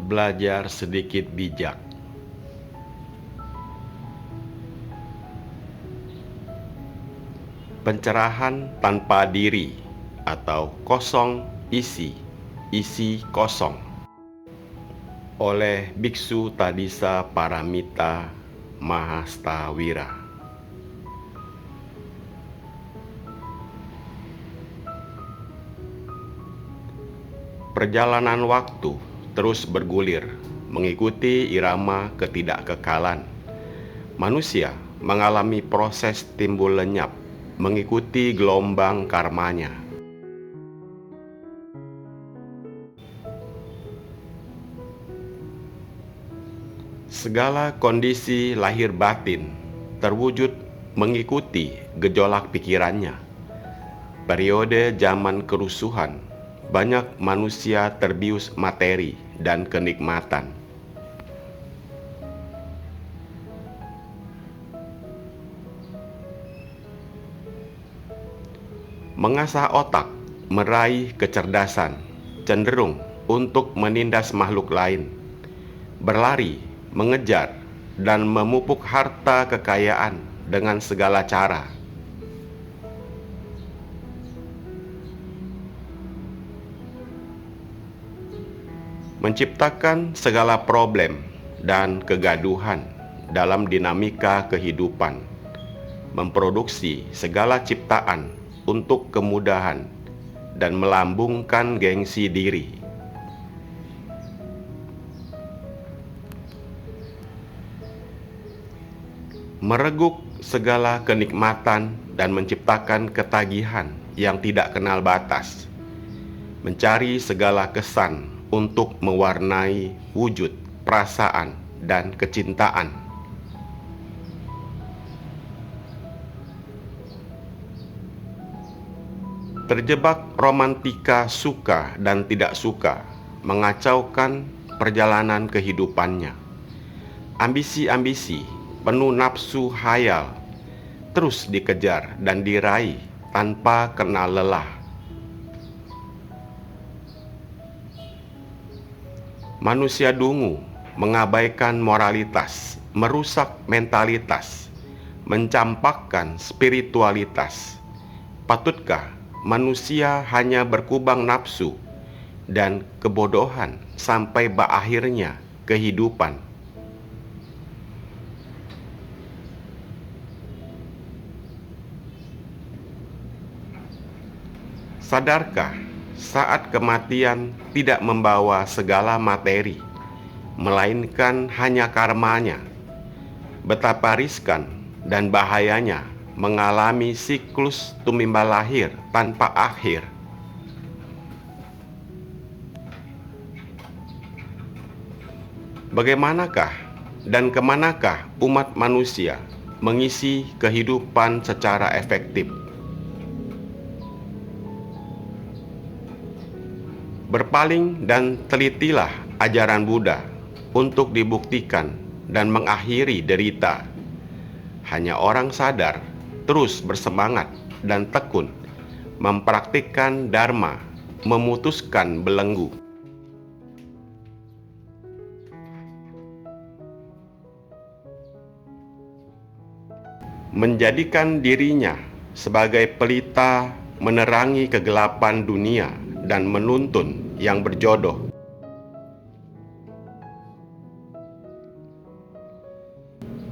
Belajar sedikit bijak. Pencerahan tanpa diri atau kosong isi, isi kosong, oleh Biksu Tadisa Paramita Mahastawira. Perjalanan waktu terus bergulir mengikuti irama ketidakkekalan. Manusia mengalami proses timbul lenyap mengikuti gelombang karmanya. Segala kondisi lahir batin terwujud mengikuti gejolak pikirannya. Periode zaman kerusuhan, banyak manusia terbius materi dan kenikmatan. Mengasah otak, meraih kecerdasan, cenderung untuk menindas makhluk lain, berlari, mengejar, dan memupuk harta kekayaan dengan segala cara. Menciptakan segala problem dan kegaduhan dalam dinamika kehidupan, memproduksi segala ciptaan untuk kemudahan dan melambungkan gengsi diri. Mereguk segala kenikmatan dan menciptakan ketagihan yang tidak kenal batas. Mencari segala kesan untuk mewarnai wujud, perasaan, dan kecintaan. Terjebak romantika suka dan tidak suka, mengacaukan perjalanan kehidupannya. Ambisi-ambisi penuh nafsu hayal terus dikejar dan diraih tanpa kenal lelah. Manusia dungu mengabaikan moralitas, merusak mentalitas, mencampakkan spiritualitas. Patutkah manusia hanya berkubang nafsu dan kebodohan sampai berakhirnya kehidupan? Sadarkah saat kematian tidak membawa segala materi, melainkan hanya karmanya? Betapa riskan dan bahayanya mengalami siklus tumimbal lahir tanpa akhir. Bagaimanakah dan kemanakah umat manusia mengisi kehidupan secara efektif? Berpaling dan telitilah ajaran Buddha untuk dibuktikan dan mengakhiri derita. Hanya orang sadar terus bersemangat dan tekun mempraktikkan dharma, memutuskan belenggu. Menjadikan dirinya sebagai pelita menerangi kegelapan dunia dan menuntun yang berjodoh.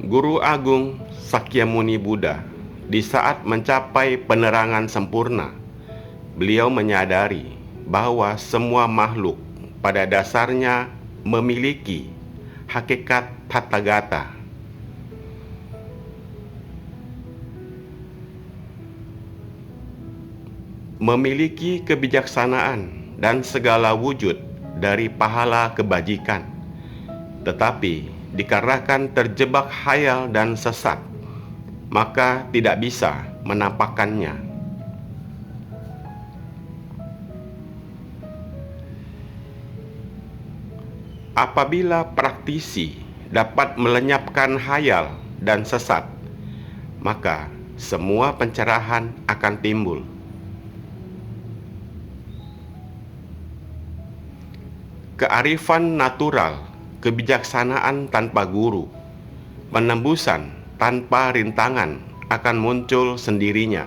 Guru Agung Sakyamuni Buddha, di saat mencapai penerangan sempurna, beliau menyadari bahwa semua makhluk pada dasarnya memiliki hakikat tathagata. Memiliki kebijaksanaan dan segala wujud dari pahala kebajikan, tetapi dikarenakan terjebak khayal dan sesat, maka tidak bisa menampakkannya. Apabila praktisi dapat melenyapkan khayal dan sesat, maka semua pencerahan akan timbul. kearifan natural, kebijaksanaan tanpa guru, penembusan tanpa rintangan akan muncul sendirinya.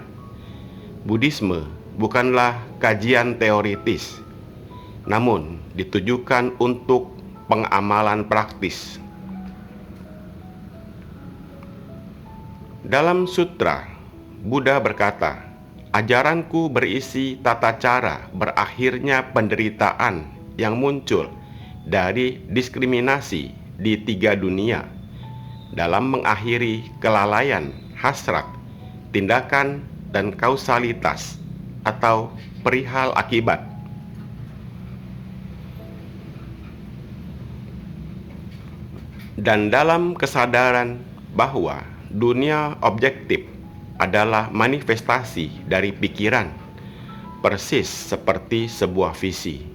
Buddhisme bukanlah kajian teoritis, namun ditujukan untuk pengamalan praktis. Dalam sutra, Buddha berkata, "Ajaranku berisi tata cara berakhirnya penderitaan yang muncul dari diskriminasi di 3 dunia dalam mengakhiri kelalaian, hasrat, tindakan, dan kausalitas atau perihal akibat." Dan dalam kesadaran bahwa dunia objektif adalah manifestasi dari pikiran, persis seperti sebuah visi.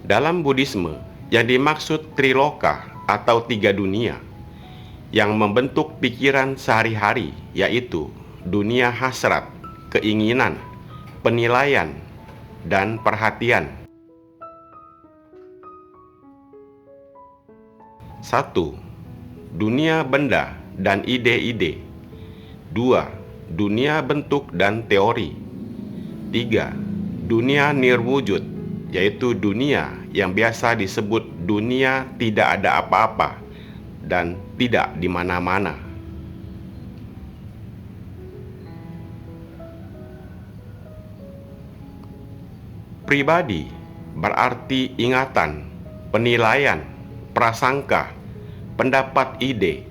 Dalam Buddhisme, yang dimaksud triloka atau 3 dunia yang membentuk pikiran sehari-hari, yaitu dunia hasrat, keinginan, penilaian, dan perhatian. 1. Dunia benda dan ide-ide. 2. Dunia bentuk dan teori. 3. Dunia nirwujud, yaitu dunia yang biasa disebut dunia tidak ada apa-apa dan tidak di mana-mana. Pribadi berarti ingatan, penilaian, prasangka, pendapat, ide,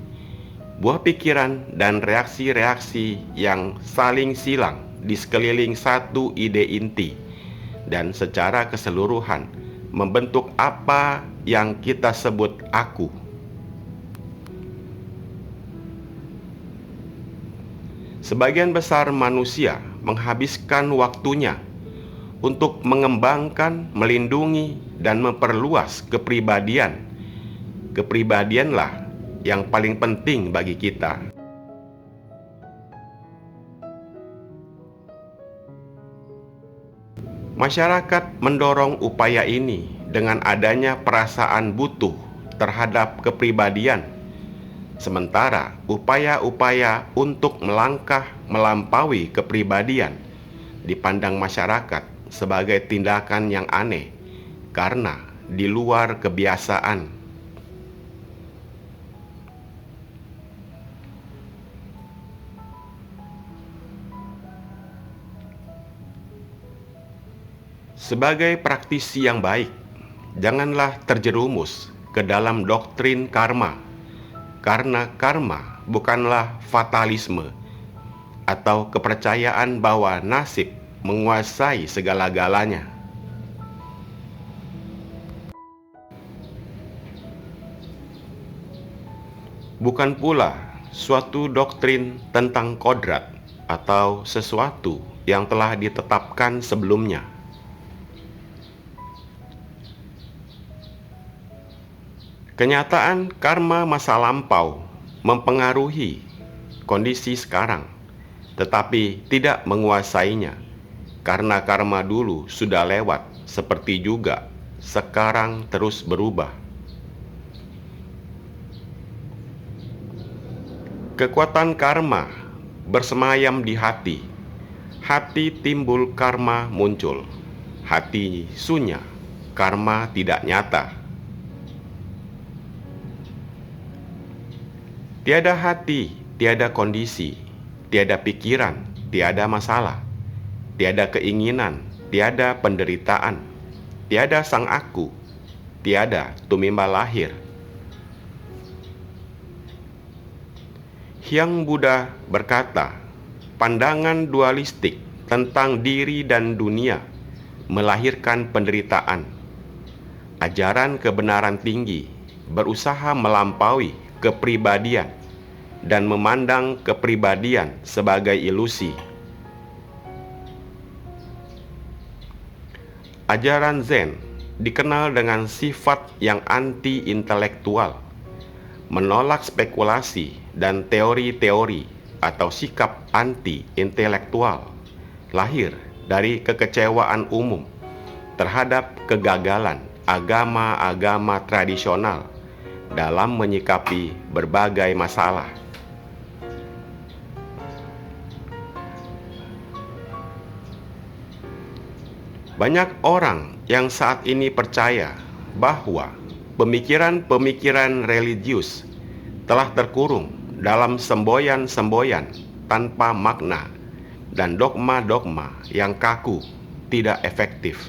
buah pikiran, dan reaksi-reaksi yang saling silang di sekeliling satu ide inti, dan secara keseluruhan membentuk apa yang kita sebut aku. Sebagian besar manusia menghabiskan waktunya untuk mengembangkan, melindungi, dan memperluas kepribadian. Kepribadianlah yang paling penting bagi kita. Masyarakat mendorong upaya ini dengan adanya perasaan butuh terhadap kepribadian, sementara upaya-upaya untuk melangkah melampaui kepribadian dipandang masyarakat sebagai tindakan yang aneh karena di luar kebiasaan. Sebagai praktisi yang baik, janganlah terjerumus ke dalam doktrin karma, karena karma bukanlah fatalisme atau kepercayaan bahwa nasib menguasai segala-galanya. Bukan pula suatu doktrin tentang kodrat atau sesuatu yang telah ditetapkan sebelumnya. Kenyataan karma masa lampau mempengaruhi kondisi sekarang, tetapi tidak menguasainya, karena karma dulu sudah lewat, seperti juga sekarang terus berubah. Kekuatan karma bersemayam di hati. Hati timbul, karma muncul. Hati sunyi, karma tidak nyata. Tiada hati, tiada kondisi, tiada pikiran, tiada masalah, tiada keinginan, tiada penderitaan, tiada sang aku, tiada tumimba lahir. Hyang Buddha berkata, pandangan dualistik tentang diri dan dunia melahirkan penderitaan. Ajaran kebenaran tinggi berusaha melampaui kepribadian dan memandang kepribadian sebagai ilusi. Ajaran Zen dikenal dengan sifat yang anti-intelektual, menolak spekulasi dan teori-teori atau sikap anti-intelektual, lahir dari kekecewaan umum terhadap kegagalan agama-agama tradisional dalam menyikapi berbagai masalah. Banyak orang yang saat ini percaya bahwa pemikiran-pemikiran religius telah terkurung dalam semboyan-semboyan tanpa makna dan dogma-dogma yang kaku, tidak efektif.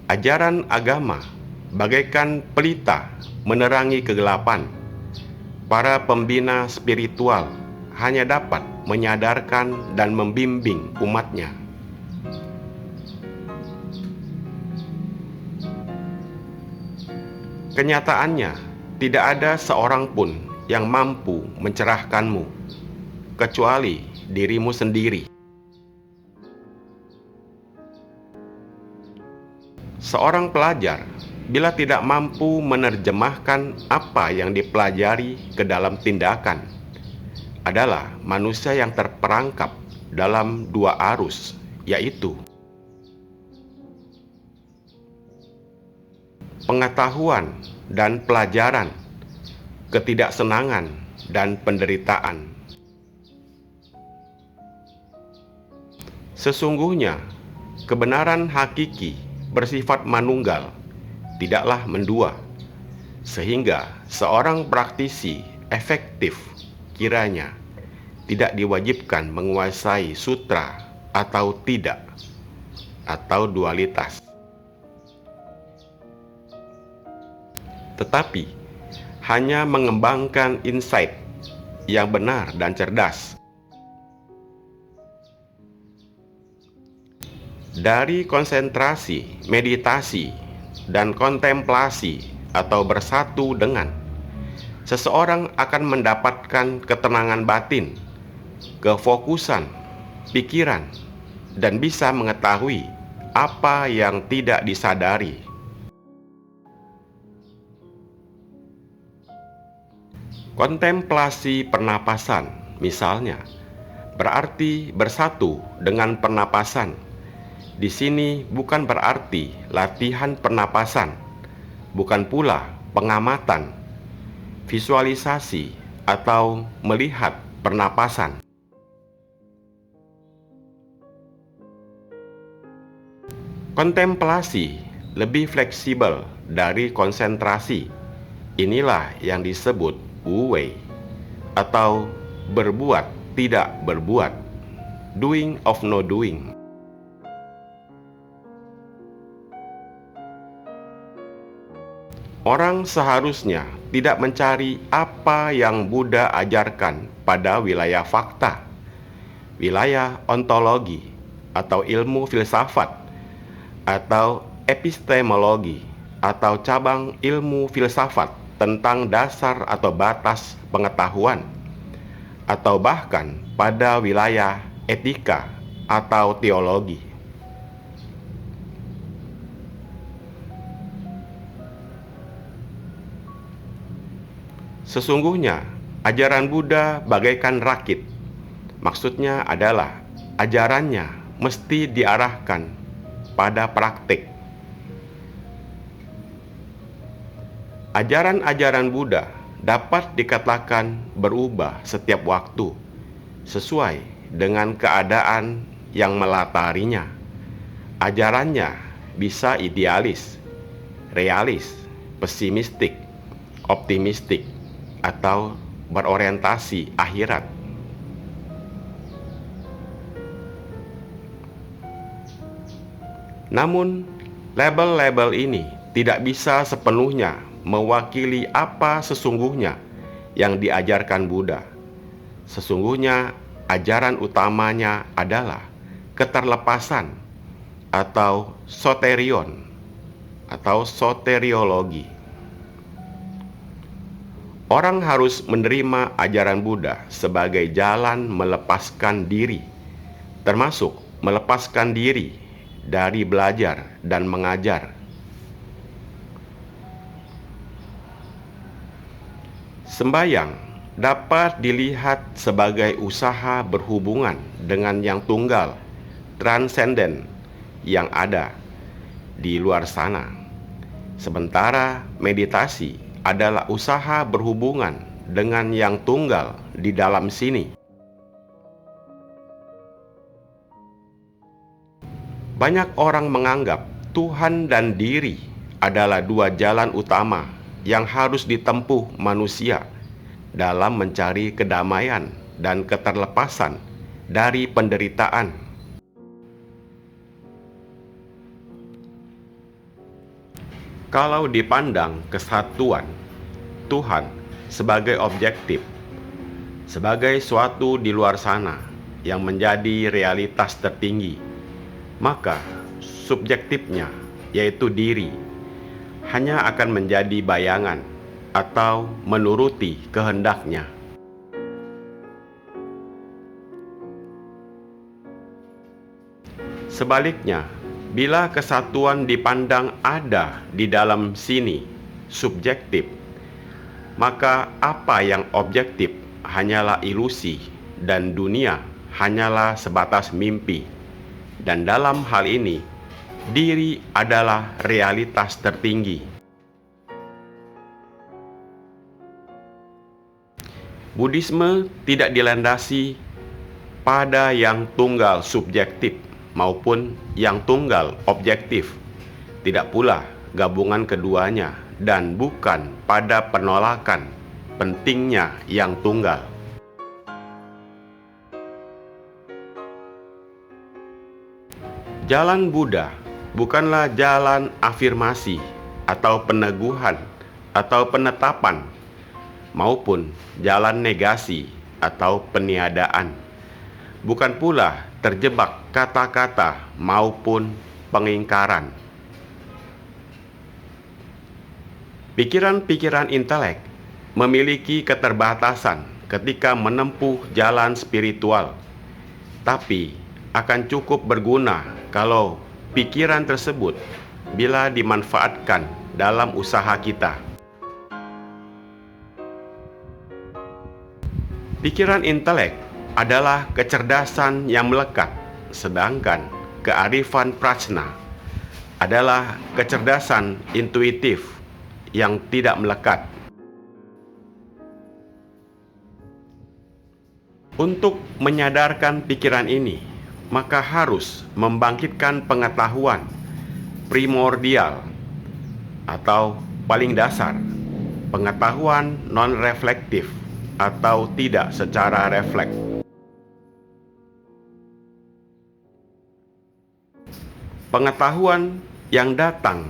Ajaran agama bagaikan pelita menerangi kegelapan. Para pembina spiritual hanya dapat menyadarkan dan membimbing umatnya. Kenyataannya, tidak ada seorang pun yang mampu mencerahkanmu, kecuali dirimu sendiri. Seorang pelajar, bila tidak mampu menerjemahkan apa yang dipelajari ke dalam tindakan, adalah manusia yang terperangkap dalam dua arus, yaitu pengetahuan dan pelajaran, ketidaksenangan dan penderitaan. Sesungguhnya, kebenaran hakiki bersifat manunggal, tidaklah mendua, sehingga seorang praktisi efektif kiranya tidak diwajibkan menguasai sutra atau tidak, atau dualitas, tetapi hanya mengembangkan insight yang benar dan cerdas. Dari konsentrasi, meditasi, dan kontemplasi atau bersatu dengan, seseorang akan mendapatkan ketenangan batin, kefokusan, pikiran, dan bisa mengetahui apa yang tidak disadari. Kontemplasi pernapasan, misalnya, berarti bersatu dengan pernapasan. Di sini bukan berarti latihan pernapasan, bukan pula pengamatan, visualisasi, atau melihat pernapasan. Kontemplasi lebih fleksibel dari konsentrasi. Inilah yang disebut Wu Wei, atau berbuat tidak berbuat, doing of no doing. Orang seharusnya tidak mencari apa yang Buddha ajarkan pada wilayah fakta, wilayah ontologi, atau ilmu filsafat, atau epistemologi, atau cabang ilmu filsafat tentang dasar atau batas pengetahuan, atau bahkan pada wilayah etika atau teologi. Sesungguhnya, ajaran Buddha bagaikan rakit. Maksudnya adalah ajarannya mesti diarahkan pada praktik. Ajaran-ajaran Buddha dapat dikatakan berubah setiap waktu, sesuai dengan keadaan yang melatarinya. Ajarannya bisa idealis, realis, pesimistik, optimistik, atau berorientasi akhirat. Namun, label-label ini tidak bisa sepenuhnya mewakili apa sesungguhnya yang diajarkan Buddha. Sesungguhnya, ajaran utamanya adalah keterlepasan atau soterion atau soteriologi. Orang harus menerima ajaran Buddha sebagai jalan melepaskan diri, termasuk melepaskan diri dari belajar dan mengajar. Sembayang dapat dilihat sebagai usaha berhubungan dengan yang tunggal, transenden, yang ada di luar sana. Sementara meditasi adalah usaha berhubungan dengan yang tunggal di dalam sini. Banyak orang menganggap Tuhan dan diri adalah dua jalan utama yang harus ditempuh manusia dalam mencari kedamaian dan keterlepasan dari penderitaan. Kalau dipandang kesatuan Tuhan sebagai objektif, sebagai suatu di luar sana yang menjadi realitas tertinggi, maka subjektifnya, yaitu diri, hanya akan menjadi bayangan atau menuruti kehendaknya. Sebaliknya, bila kesatuan dipandang ada di dalam sini, subjektif, maka apa yang objektif hanyalah ilusi dan dunia hanyalah sebatas mimpi. Dan dalam hal ini, diri adalah realitas tertinggi. Buddhisme tidak dilandasi pada yang tunggal subjektif maupun yang tunggal objektif, tidak pula gabungan keduanya, dan bukan pada penolakan pentingnya yang tunggal. Jalan Buddha bukanlah jalan afirmasi atau peneguhan atau penetapan, maupun jalan negasi atau peniadaan. Bukan pula terjebak kata-kata maupun pengingkaran. Pikiran-pikiran intelek memiliki keterbatasan ketika menempuh jalan spiritual, tapi akan cukup berguna kalau pikiran tersebut bila dimanfaatkan dalam usaha kita. Pikiran intelek adalah kecerdasan yang melekat, sedangkan kearifan prajna adalah kecerdasan intuitif yang tidak melekat. Untuk menyadarkan pikiran ini, maka harus membangkitkan pengetahuan primordial atau paling dasar, pengetahuan non-reflektif atau tidak secara refleks. Pengetahuan yang datang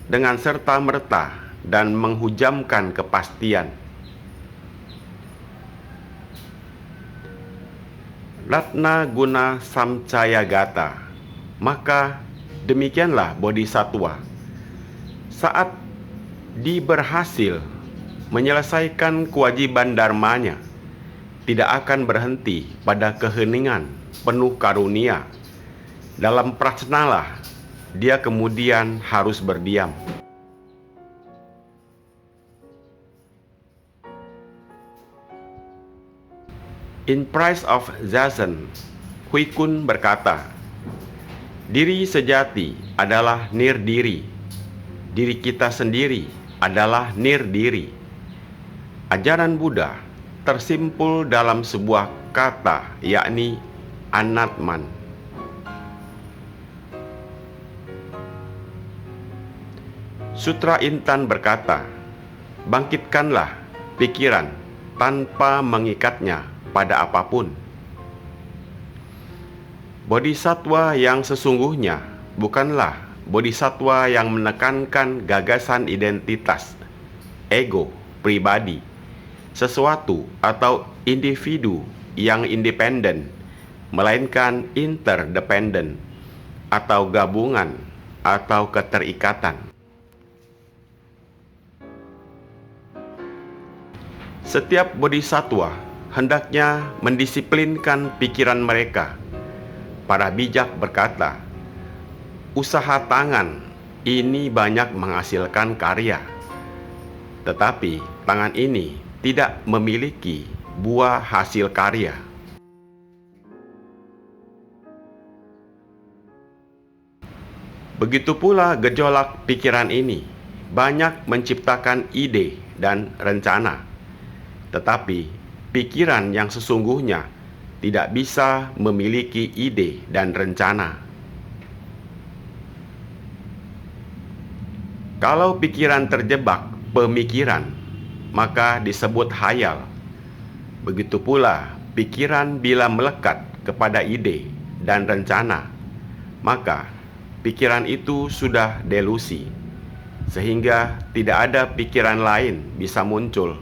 dengan serta-merta dan menghujamkan kepastian. Ratna Guna Samcayagata, maka demikianlah bodhisattva saat diberhasil menyelesaikan kewajiban dharmanya, tidak akan berhenti pada keheningan penuh karunia. Dalam prajnalah dia kemudian harus berdiam. In Price of Zazen, Hui Kun berkata, diri sejati adalah nirdiri. Diri kita sendiri adalah nirdiri. Ajaran Buddha tersimpul dalam sebuah kata, yakni anatman. Sutra Intan berkata, bangkitkanlah pikiran tanpa mengikatnya pada apapun. Bodhisattva yang sesungguhnya bukanlah bodhisattva yang menekankan gagasan identitas, ego, pribadi, sesuatu atau individu yang independen, melainkan interdependen atau gabungan atau keterikatan. Setiap bodhisattva hendaknya mendisiplinkan pikiran mereka. Para bijak berkata, usaha tangan ini banyak menghasilkan karya, tetapi tangan ini tidak memiliki buah hasil karya. Begitu pula gejolak pikiran ini banyak menciptakan ide dan rencana, tetapi pikiran yang sesungguhnya tidak bisa memiliki ide dan rencana. Kalau pikiran terjebak pemikiran, maka disebut hayal. Begitu pula pikiran bila melekat kepada ide dan rencana, maka pikiran itu sudah delusi, sehingga tidak ada pikiran lain bisa muncul.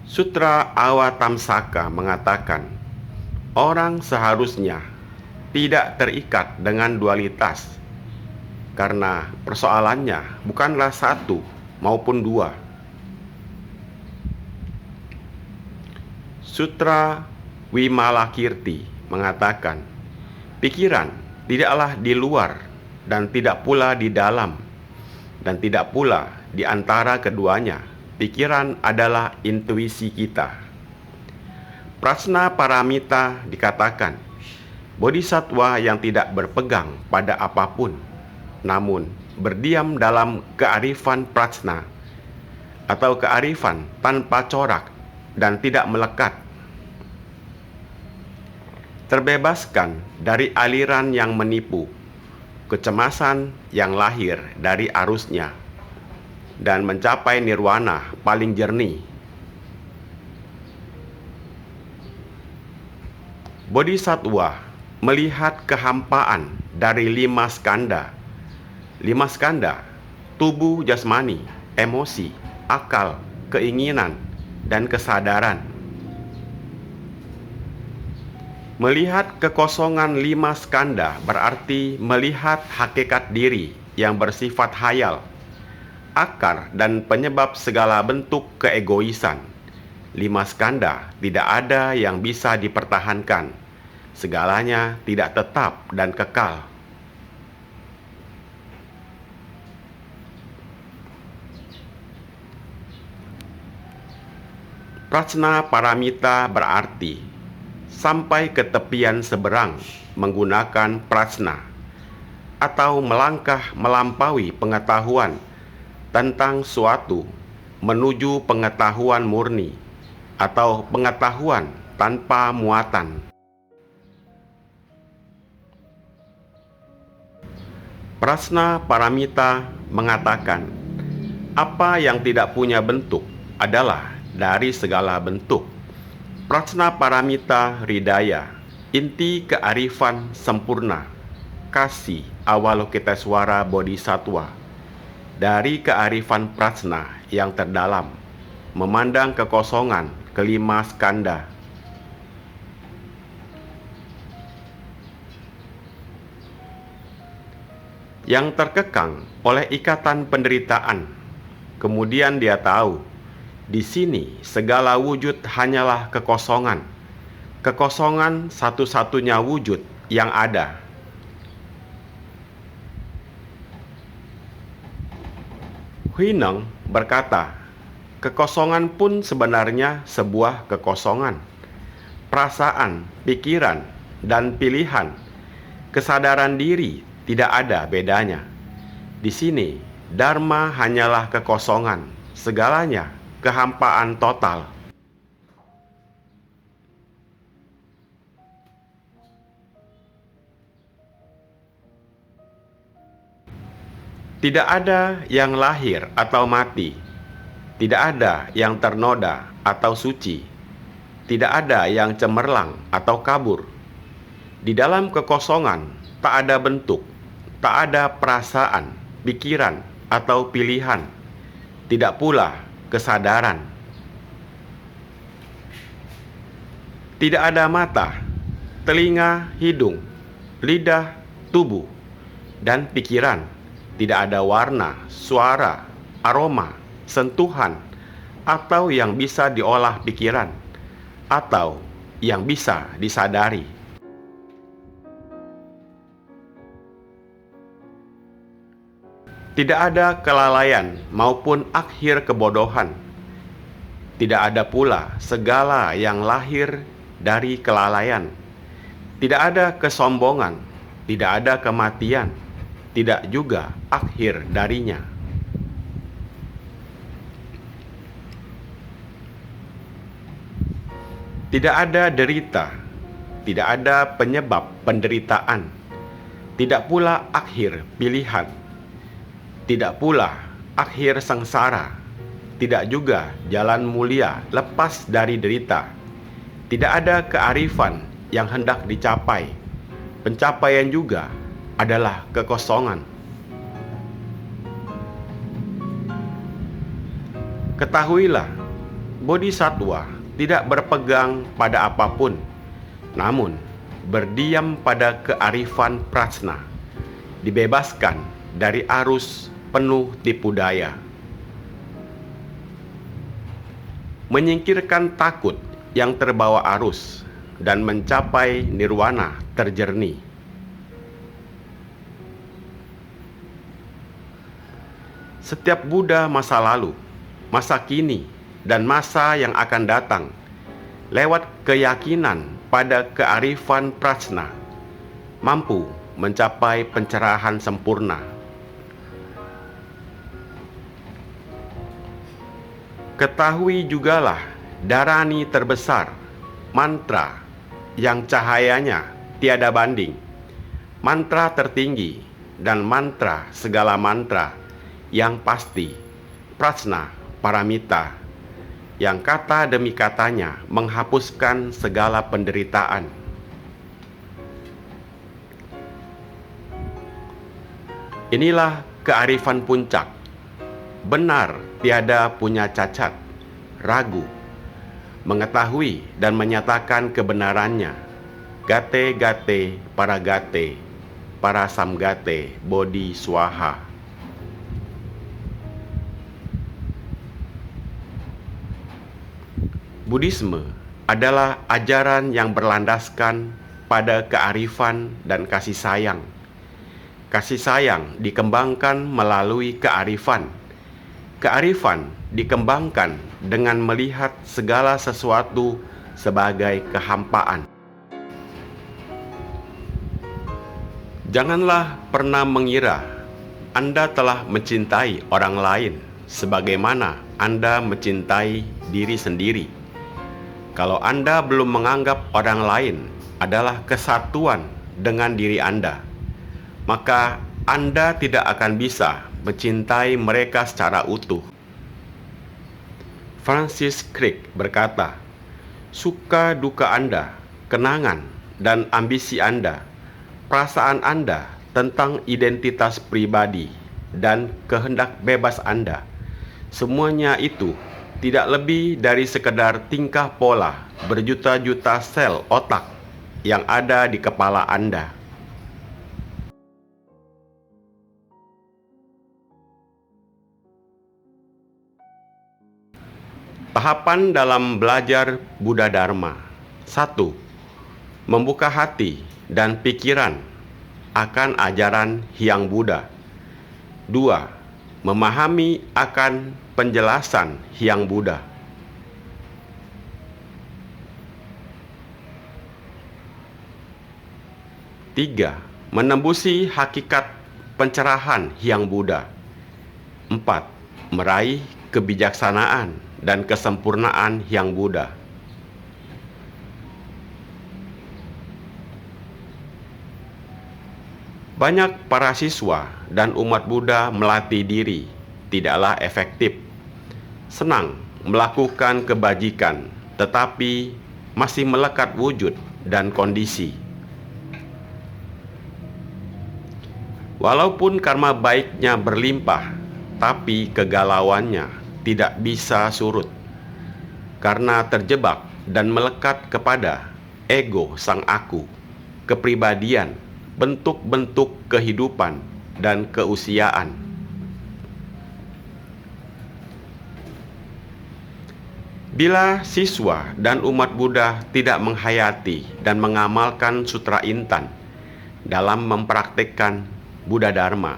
Sutra Awatamsaka mengatakan, orang seharusnya tidak terikat dengan dualitas, karena persoalannya bukanlah satu maupun dua. Sutra Wimalakirti mengatakan, pikiran tidaklah di luar dan tidak pula di dalam, dan tidak pula di antara keduanya. Pikiran adalah intuisi kita. Prajna Paramita dikatakan, bodhisattva yang tidak berpegang pada apapun, namun berdiam dalam kearifan prajna atau kearifan tanpa corak dan tidak melekat, terbebaskan dari aliran yang menipu, kecemasan yang lahir dari arusnya, dan mencapai nirwana paling jernih. Bodhisattva melihat kehampaan dari 5 skanda. 5 skanda, tubuh jasmani, emosi, akal, keinginan, dan kesadaran. Melihat kekosongan 5 skanda berarti melihat hakikat diri yang bersifat hayal, akar dan penyebab segala bentuk keegoisan. 5 skanda tidak ada yang bisa dipertahankan. Segalanya tidak tetap dan kekal. Prajna Paramita berarti sampai ke tepian seberang menggunakan prajna, atau melangkah melampaui pengetahuan tentang suatu menuju pengetahuan murni atau pengetahuan tanpa muatan. Prajna Paramita mengatakan, apa yang tidak punya bentuk adalah dari segala bentuk. Prajna Paramita Hridaya, inti kearifan sempurna, kasih Avalokiteswara Bodhisattva. Dari kearifan prajna yang terdalam, memandang kekosongan kelima skanda. Yang terkekang oleh ikatan penderitaan. Kemudian dia tahu, di sini segala wujud hanyalah kekosongan. Kekosongan satu-satunya wujud yang ada. Huineng berkata, kekosongan pun sebenarnya sebuah kekosongan. Perasaan, pikiran, dan pilihan, kesadaran diri tidak ada bedanya. Di sini, Dharma hanyalah kekosongan, segalanya kehampaan total. Tidak ada yang lahir atau mati, tidak ada yang ternoda atau suci, tidak ada yang cemerlang atau kabur. Di dalam kekosongan tak ada bentuk, tak ada perasaan, pikiran, atau pilihan, tidak pula kesadaran. Tidak ada mata, telinga, hidung, lidah, tubuh, dan pikiran. Tidak ada warna, suara, aroma, sentuhan, atau yang bisa diolah pikiran, atau yang bisa disadari. Tidak ada kelalaian maupun akhir kebodohan. Tidak ada pula segala yang lahir dari kelalaian. Tidak ada kesombongan, tidak ada kematian, tidak juga akhir darinya. Tidak ada derita, tidak ada penyebab penderitaan, tidak pula akhir pilihan, tidak pula akhir sengsara, tidak juga jalan mulia lepas dari derita. Tidak ada kearifan yang hendak dicapai. Pencapaian juga adalah kekosongan. Ketahuilah, bodhisattva tidak berpegang pada apapun, namun berdiam pada kearifan prajna, dibebaskan dari arus penuh tipu daya. Menyingkirkan takut yang terbawa arus dan mencapai nirwana terjernih. Setiap Buddha masa lalu, masa kini, dan masa yang akan datang, lewat keyakinan pada kearifan prajna, mampu mencapai pencerahan sempurna. Ketahui jugalah dharani terbesar, mantra yang cahayanya tiada banding, mantra tertinggi dan mantra segala mantra yang pasti, prajna paramita, yang kata demi katanya menghapuskan segala penderitaan. Inilah kearifan puncak, benar tiada punya cacat, ragu, mengetahui dan menyatakan kebenarannya. Gate gate para samgate bodhi swaha. Buddhisme adalah ajaran yang berlandaskan pada kearifan dan kasih sayang. Kasih sayang dikembangkan melalui kearifan. Kearifan dikembangkan dengan melihat segala sesuatu sebagai kehampaan. Janganlah pernah mengira Anda telah mencintai orang lain sebagaimana Anda mencintai diri sendiri. Kalau Anda belum menganggap orang lain adalah kesatuan dengan diri Anda, maka Anda tidak akan bisa mencintai mereka secara utuh. Francis Crick berkata, suka duka Anda, kenangan dan ambisi Anda, perasaan Anda tentang identitas pribadi dan kehendak bebas Anda, semuanya itu tidak lebih dari sekedar tingkah pola berjuta-juta sel otak yang ada di kepala Anda. Tahapan dalam belajar Buddha Dharma. 1. Membuka hati dan pikiran akan ajaran Hyang Buddha. 2. Memahami akan penjelasan Hyang Buddha. 3. Menembusi hakikat pencerahan Hyang Buddha. 4. Meraih kebijaksanaan dan kesempurnaan Hyang Buddha. Banyak para siswa dan umat Buddha melatih diri tidaklah efektif. Senang melakukan kebajikan, tetapi masih melekat wujud dan kondisi. Walaupun karma baiknya berlimpah, tapi kegalauannya tidak bisa surut karena terjebak dan melekat kepada ego sang aku, kepribadian, bentuk-bentuk kehidupan dan keusiaan. Bila siswa dan umat Buddha tidak menghayati dan mengamalkan Sutra Intan dalam mempraktikkan Buddha Dharma,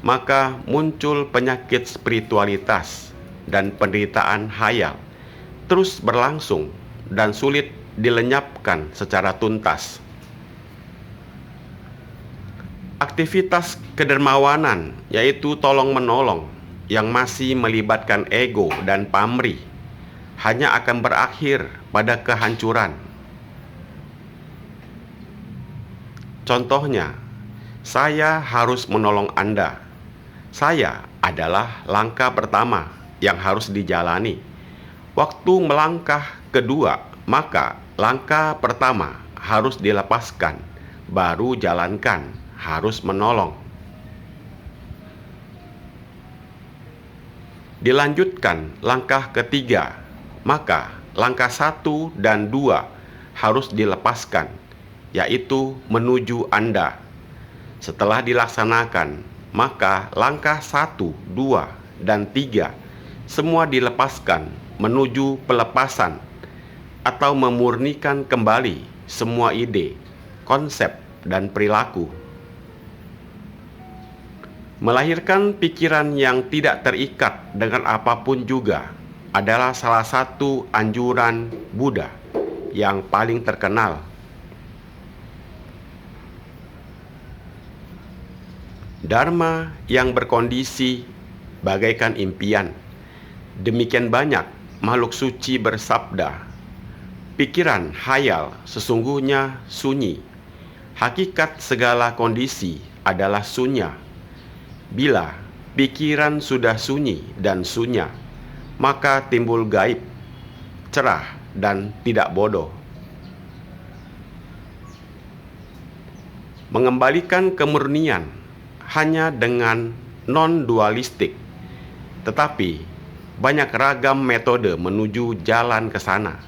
maka muncul penyakit spiritualitas dan penderitaan hayal terus berlangsung dan sulit dilenyapkan secara tuntas. Aktivitas kedermawanan, yaitu tolong-menolong, yang masih melibatkan ego dan pamrih, hanya akan berakhir pada kehancuran. Contohnya, saya harus menolong Anda. Saya adalah langkah pertama yang harus dijalani. Waktu melangkah kedua, maka langkah pertama harus dilepaskan, baru jalankan, harus menolong. Dilanjutkan langkah ketiga, maka langkah 1 dan 2 harus dilepaskan, yaitu menuju Anda. Setelah dilaksanakan, maka langkah 1, 2, dan 3 semua dilepaskan menuju pelepasan atau memurnikan kembali semua ide, konsep, dan perilaku. Melahirkan pikiran yang tidak terikat dengan apapun juga adalah salah satu anjuran Buddha yang paling terkenal. Dharma yang berkondisi bagaikan impian. Demikian banyak makhluk suci bersabda, pikiran hayal sesungguhnya sunyi. Hakikat segala kondisi adalah sunya. Bila pikiran sudah sunyi dan sunya, maka timbul gaib, cerah, dan tidak bodoh. Mengembalikan kemurnian hanya dengan non-dualistik, tetapi banyak ragam metode menuju jalan ke sana.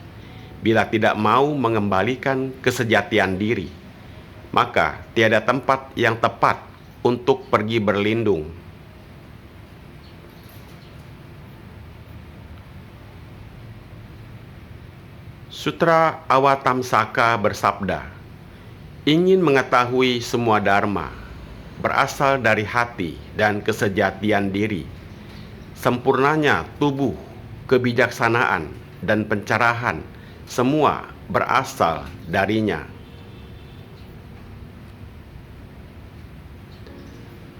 Bila tidak mau mengembalikan kesejatian diri, maka tiada tempat yang tepat untuk pergi berlindung. Sutra Awatamsaka bersabda, ingin mengetahui semua dharma berasal dari hati dan kesejatian diri. Sempurnanya tubuh, kebijaksanaan, dan pencerahan semua berasal darinya.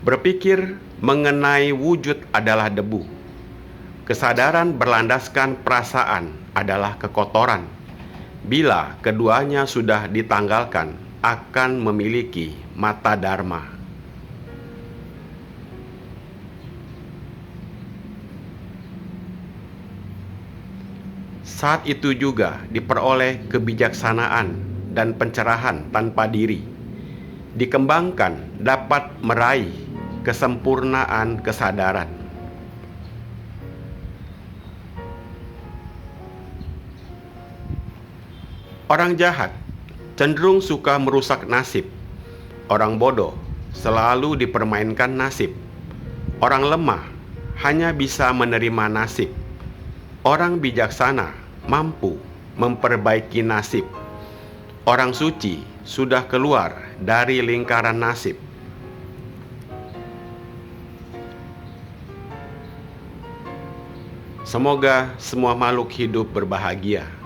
Berpikir mengenai wujud adalah debu. Kesadaran berlandaskan perasaan adalah kekotoran. Bila keduanya sudah ditanggalkan, akan memiliki mata dharma. Saat itu juga diperoleh kebijaksanaan dan pencerahan tanpa diri. Dikembangkan dapat meraih kesempurnaan kesadaran. Orang jahat cenderung suka merusak nasib. Orang bodoh selalu dipermainkan nasib. Orang lemah hanya bisa menerima nasib. Orang bijaksana mampu memperbaiki nasib. Orang suci sudah keluar dari lingkaran nasib. Semoga semua makhluk hidup berbahagia.